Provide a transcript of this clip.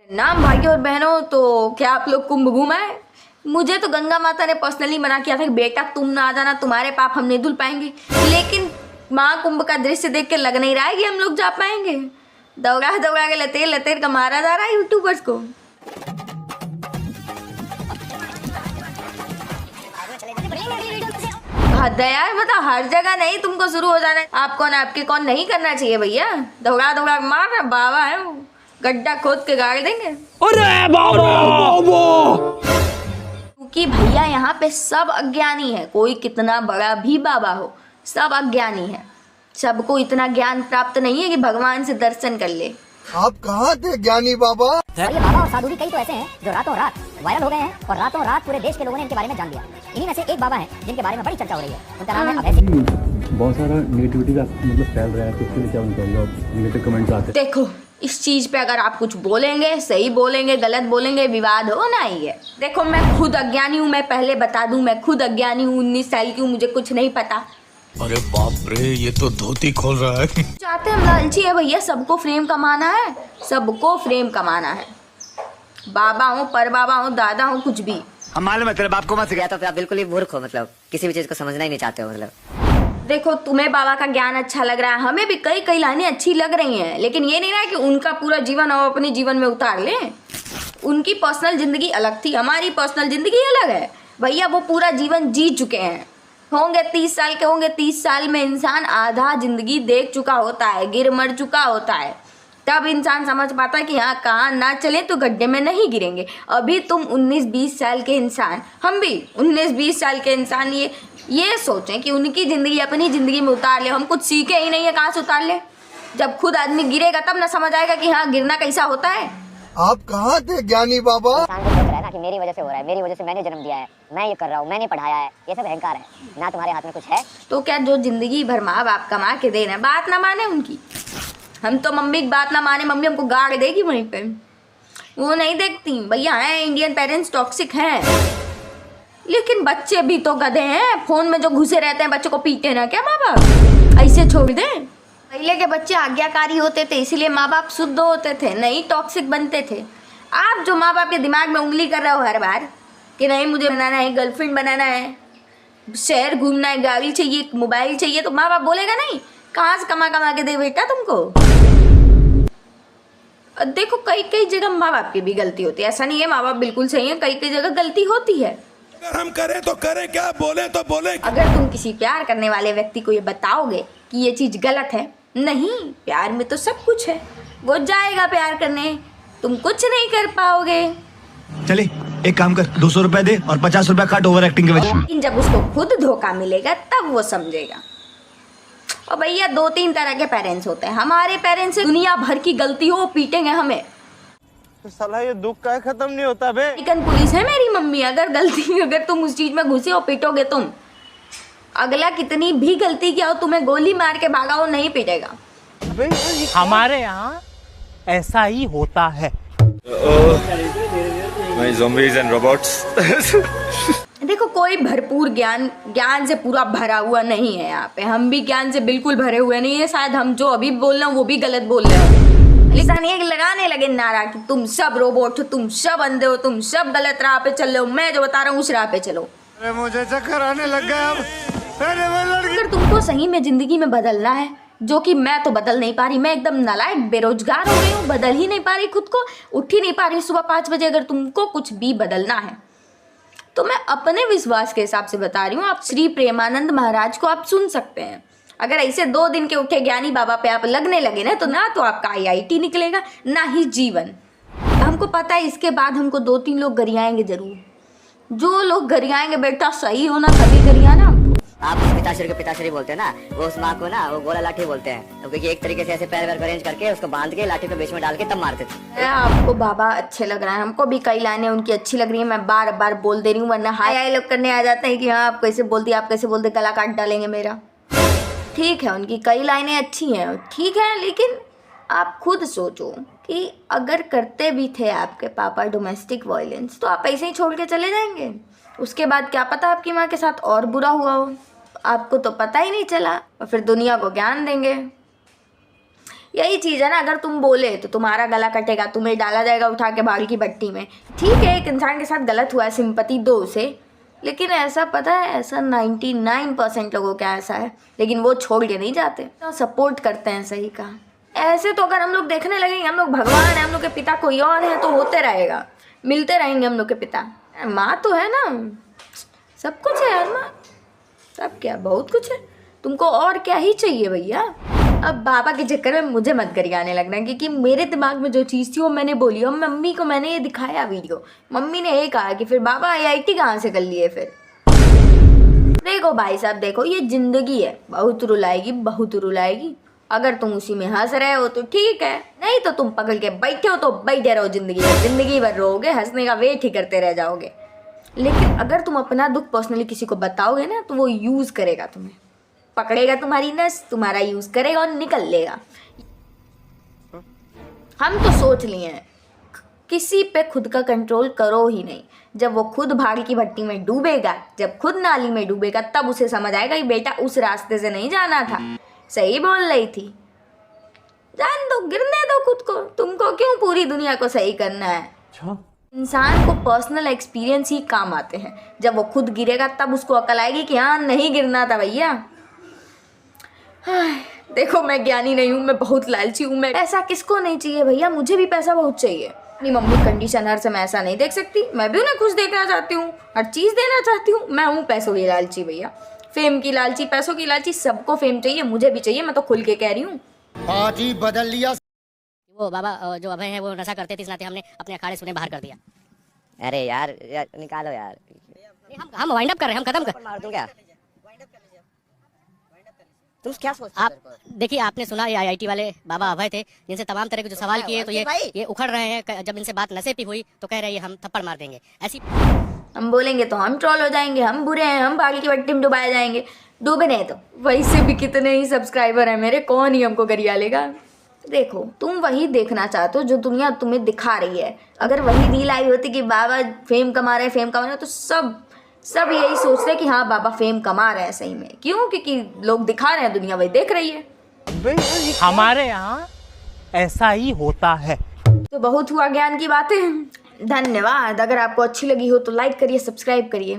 नाम भाइयों और बहनों, तो क्या आप लोग कुंभ घूमाए? मुझे तो गंगा माता ने पर्सनली मना किया था कि बेटा तुम ना आ जाना, तुम्हारे पाप हम नहीं धुल पाएंगे। लेकिन महाकुंभ का दृश्य देख के लग नहीं रहा है कि हम लोग जा पाएंगे। दौड़ा दौड़ा के लतेर लतेर का मारा जा रहा है यूट्यूबर्स को। हद है यार, मतलब हर जगह नहीं तुमको शुरू हो जाना है। आप कौन आपके कौन नहीं करना चाहिए भैया। दौड़ा दौड़ा मार रहा बाबा है वो, गड्ढा खोद के गाड़ देंगे। अरे बाबा! क्योंकि भैया यहाँ पे सब अज्ञानी है, कोई कितना बड़ा भी बाबा हो सब अज्ञानी है। सबको इतना ज्ञान प्राप्त नहीं है कि भगवान से दर्शन कर ले। आप कहाँ थे ज्ञानी बाबा? और ये बाबा और साधु भी कई तो ऐसे हैं जो रातों रात वायरल हो गए हैं और रातों रात पूरे देश के लोगों ने इनके बारे में जान लिया। इन्हीं में से एक बाबा हैं जिनके बारे में बड़ी चर्चा हो रही है। उनका नाम है अभय सिंह। बहुत सारा नेगेटिविटी का मतलब फैल रहा है, तो उसके लिए क्या बताऊंगा, नेगेटिव कमेंट्स आते हैं। देखो इस चीज पे अगर आप कुछ बोलेंगे, सही बोलेंगे गलत बोलेंगे, विवाद होना ही है। देखो मैं खुद अज्ञानी हूँ, मैं पहले बता दूं मैं खुद अज्ञानी हूँ, 19 साल की हूँ, मुझे कुछ नहीं पता। अरे बाप रे, ये तो धोती खोल रहा है। चाहते हम लालची है भैया, सबको फ्रेम कमाना है, सबको फ्रेम कमाना है। बाबा हो, पर बाबा हो, दादा हो, कुछ भी। हम मालूम है तेरे बाप को मत गया तो आप बिल्कुल ही मूर्ख हो, मतलब किसी भी चीज को समझना ही नहीं चाहते हो। मतलब देखो तुम्हें बाबा का ज्ञान अच्छा लग रहा है, हमें भी कई कई लाइनें अच्छी लग रही हैं, लेकिन ये नहीं रहा कि उनका पूरा जीवन हम अपने जीवन में उतार लें। उनकी पर्सनल जिंदगी अलग थी, हमारी पर्सनल जिंदगी अलग है भैया। वो पूरा जीवन जी चुके हैं, होंगे 30 साल के, होंगे 30 साल में इंसान आधा जिंदगी देख चुका होता है, गिर मर चुका होता है, तब इंसान समझ पाता है कि हाँ कहाँ ना चले तो गड्ढे में नहीं गिरेंगे। अभी तुम 19-20 साल के इंसान, हम भी 19-20 साल के इंसान ये सोचें कि उनकी ज़िंदगी अपनी ज़िंदगी में उतार ले। हम कुछ सीखे ही नहीं है, कहाँ से उतार ले। जब खुद आदमी गिरेगा तब ना समझ आएगा कि हाँ गिरना कैसा होता है। आप कहाँ थे ज्ञानी बाबा? इंसान को सोच रहा है ना कि मेरी वजह से हो रहा है, मेरी वजह से मैंने जन्म दिया है, मैं ये कर रहा हूँ, मैंने पढ़ाया है, ये सब अहंकार है ना। तुम्हारे हाथ में कुछ है तो क्या जो जिंदगी भर माँ बाप कमा के दे रहे हैं, बात ना माने उनकी। हम तो मम्मी की बात ना माने, मम्मी हमको गाड़ देगी वहीं पे, वो नहीं देखती भैया। हैं इंडियन पेरेंट्स टॉक्सिक हैं, लेकिन बच्चे भी तो गधे हैं, फोन में जो घुसे रहते हैं। बच्चों को पीटे ना क्या माँ बाप, ऐसे छोड़ दें? पहले के बच्चे आज्ञाकारी होते थे, इसीलिए माँ बाप शुद्ध होते थे, नहीं टॉक्सिक बनते थे। आप जो माँ बाप के दिमाग में उंगली कर रहे हो हर बार कि नहीं मुझे बनाना है, गर्लफ्रेंड बनाना है, शहर घूमना है, गाड़ी चाहिए, मोबाइल चाहिए, तो माँ बाप बोलेगा नहीं कहाँ से कमा कमा के दे बेटा तुमको। देखो कई कई जगह माँ बाप की भी गलती होती है, ऐसा नहीं है माँ बाप बिल्कुल सही है, कई कई जगह गलती होती है। अगर हम करें तो करें क्या, बोले तो बोले। अगर तुम किसी प्यार करने वाले व्यक्ति को ये बताओगे कि ये चीज गलत है, नहीं प्यार में तो सब कुछ है, वो जाएगा प्यार करने, तुम कुछ नहीं कर पाओगे। चले एक काम कर, 200 रुपए दे और 50 रुपए काट ओवर एक्टिंग के वजह। लेकिन जब उसको खुद धोखा मिलेगा तब वो समझेगा। और भैया 2-3 तरह के पेरेंट्स होते हैं, हमारे पेरेंट्स से दुनिया भर की गलती हो पीटेंगे हमें। तो साला ये दुख का खत्म नहीं होता बे। चिकन पुलिस है मेरी मम्मी, अगर तुम उस चीज में घुसे हो पीटोगे तुम, अगला कितनी भी गलती किया हो तुम्हें गोली मार के भागा हो नहीं पीटेगा। हमारे यहाँ ऐसा ही होता है। zombies and robots. देखो कोई भरपूर ज्ञान से पूरा भरा हुआ नहीं है यहाँ पे, हम भी ज्ञान से बिल्कुल भरे हुए नहीं है। शायद हम जो अभी बोल रहे हैं वो भी गलत बोल रहे हैं, लेकिन एक लगाने लगे नारा कि तुम सब रोबोट हो, तुम सब अंधे हो, तुम सब गलत राह पे चल रहे हो, मैं जो बता रहा हूँ उस राह पे चलो। अरे मुझे चक्कर आने लग गया अब। अगर तुमको सही में जिंदगी में बदलना है, जो कि मैं तो बदल नहीं पा रही, मैं एकदम नालायक बेरोजगार हो गई हूँ, बदल ही नहीं पा रही खुद को, उठ ही नहीं पा रही सुबह 5 बजे। अगर तुमको कुछ भी बदलना है तो मैं अपने विश्वास के हिसाब से बता रही हूँ, आप श्री प्रेमानंद महाराज को आप सुन सकते हैं। अगर ऐसे 2 दिन के उठे ज्ञानी बाबा पे आप लगने लगे ना, तो ना तो आपका IIT निकलेगा ना ही जीवन। हमको पता है इसके बाद हमको 2-3 लोग गरियाएंगे जरूर। जो लोग गरियाएंगे बेटा सही होना तभी गरियाना। आप पिताश्री के पिताश्री बोलते हैं ना, वो उस माँ को ना वो गोला लाठी बोलते हैं, तो क्योंकि एक तरीके से ऐसे पैर वैर अरेंज करके उसको बांध के लाठी को बीच में डाल के तब मारते थे। आपको बाबा अच्छे लग रहे हैं, हमको भी कई लाइनें उनकी अच्छी लग रही है, मैं बार बार बोल दे रही हूँ, वरना हाय लोग करने आ जाते हैं कि हाँ आप कैसे बोलती, आप कैसे बोलते, गला काट डालेंगे मेरा। ठीक है उनकी कई लाइनें अच्छी हैं, ठीक है, लेकिन आप खुद सोचो कि अगर करते भी थे आपके पापा डोमेस्टिक वायलेंस तो आप ऐसे ही छोड़ के चले जाएंगे? उसके बाद क्या पता आपकी माँ के साथ और बुरा हुआ हो, आपको तो पता ही नहीं चला, और फिर दुनिया को ज्ञान देंगे। यही चीज़ है ना, अगर तुम बोले तो तुम्हारा गला कटेगा, तुम्हें डाला जाएगा उठा के बाल की भट्टी में। ठीक है, एक इंसान के साथ गलत हुआ है, सिंपैथी दो उसे, लेकिन ऐसा पता है ऐसा 99% लोगों का ऐसा है, लेकिन वो छोड़ के नहीं जाते, तो सपोर्ट करते हैं। सही कहा। ऐसे तो अगर हम लोग देखने लगेंगे हम लोग भगवान हैं, हम लोग के पिता कोई और है, तो होते रहेगा, मिलते रहेंगे हम लोग के पिता। माँ तो है ना, सब कुछ है यार माँ, सब क्या बहुत कुछ है, तुमको और क्या ही चाहिए भैया। अब बाबा के चक्कर में मुझे मत करिए आने लगना, क्योंकि मेरे दिमाग में जो चीज़ थी वो मैंने बोली और मम्मी को मैंने ये दिखाया वीडियो, मम्मी ने ये कहा कि फिर बाबा IIT कहाँ से कर लिए फिर। देखो भाई साहब, देखो ये ज़िंदगी है, बहुत रुलाएगी बहुत रुलाएगी। अगर तुम उसी में हंस रहे हो तो ठीक है, नहीं तो तुम पकड़ के बैठे हो तो बैठे रहो, ज़िंदगी भर रोओगे, हंसने का वेट ही करते रह जाओगे। लेकिन अगर तुम अपना दुख पर्सनली किसी को बताओगे ना तो वो यूज़ करेगा तुम्हें, पकड़ेगा तुम्हारी नस, तुम्हारा यूज़ करेगा और निकल लेगा। हम तो सोच लिए हैं किसी पे खुद का कंट्रोल करो ही नहीं। जब वो खुद भाग की भट्टी में डूबेगा, जब खुद नाली में डूबेगा, तब उसे समझ आएगा कि बेटा उस रास्ते से नहीं जाना था, सही बोल रही थी। जान दो, गिरने दो खुद को, तुमको क्यों पूरी दुनिया को सही करना है। इंसान को पर्सनल एक्सपीरियंस ही काम आते हैं, जब वो खुद गिरेगा तब उसको अकल आएगी कि हाँ नहीं गिरना था भैया। देखो मैं ज्ञानी नहीं हूँ, मैं बहुत लालची हूँ। मैं पैसा किसको नहीं चाहिए भैया, मुझे भी पैसा बहुत चाहिए। अपनी मम्मी कंडीशन हर समय ऐसा नहीं देख सकती, मैं भी उन्हें खुश देखना चाहती हूँ, हर चीज़ देना चाहती हूँ। मैं हूँ पैसों की लालची भैया, फेम की लालची, पैसों की लालची। सबको फेम चाहिए, मुझे भी चाहिए, मैं तो खुल के कह रही हूँ। पार्टी बदल लिया। वो बाबा जो अभय है वो नशा करते थे, इस नाते हमने अपने अखाड़े से उन्हें बाहर कर दिया। अरे यार निकालो यार, हम वाइंड अप कर रहे हैं, हम खत्म कर मार दूं क्या? तुम क्या सोचते हो? आप देखिए, आपने सुना ये IIT वाले बाबा अभय थे, जिनसे तमाम तरह के जो सवाल किए तो ये उखड़ रहे हैं। जब इनसे बात नशे पे हुई तो कह रहे हैं हम थप्पड़ मार देंगे। ऐसी हम बोलेंगे तो हम ट्रोल हो जाएंगे, हम बुरे हैं, हम बाल की भट्टी में डुबाए जाएंगे। डूबे नहीं तो वैसे भी कितने ही सब्सक्राइबर हैं मेरे, कौन ही हमको गरिया लेगा। देखो तुम वही देखना चाहते हो जो दुनिया तुम्हें दिखा रही है। अगर वही रील आई होती कि बाबा फेम कमा रहे हैं, तो सब यही सोचते कि हाँ बाबा फेम कमा रहे हैं सही में। क्यों? क्योंकि लोग दिखा रहे हैं, दुनिया वही देख रही है। हमारे यहाँ ऐसा ही होता है। तो बहुत हुआ ज्ञान की बातें। धन्यवाद। अगर आपको अच्छी लगी हो तो लाइक करिए, सब्सक्राइब करिए।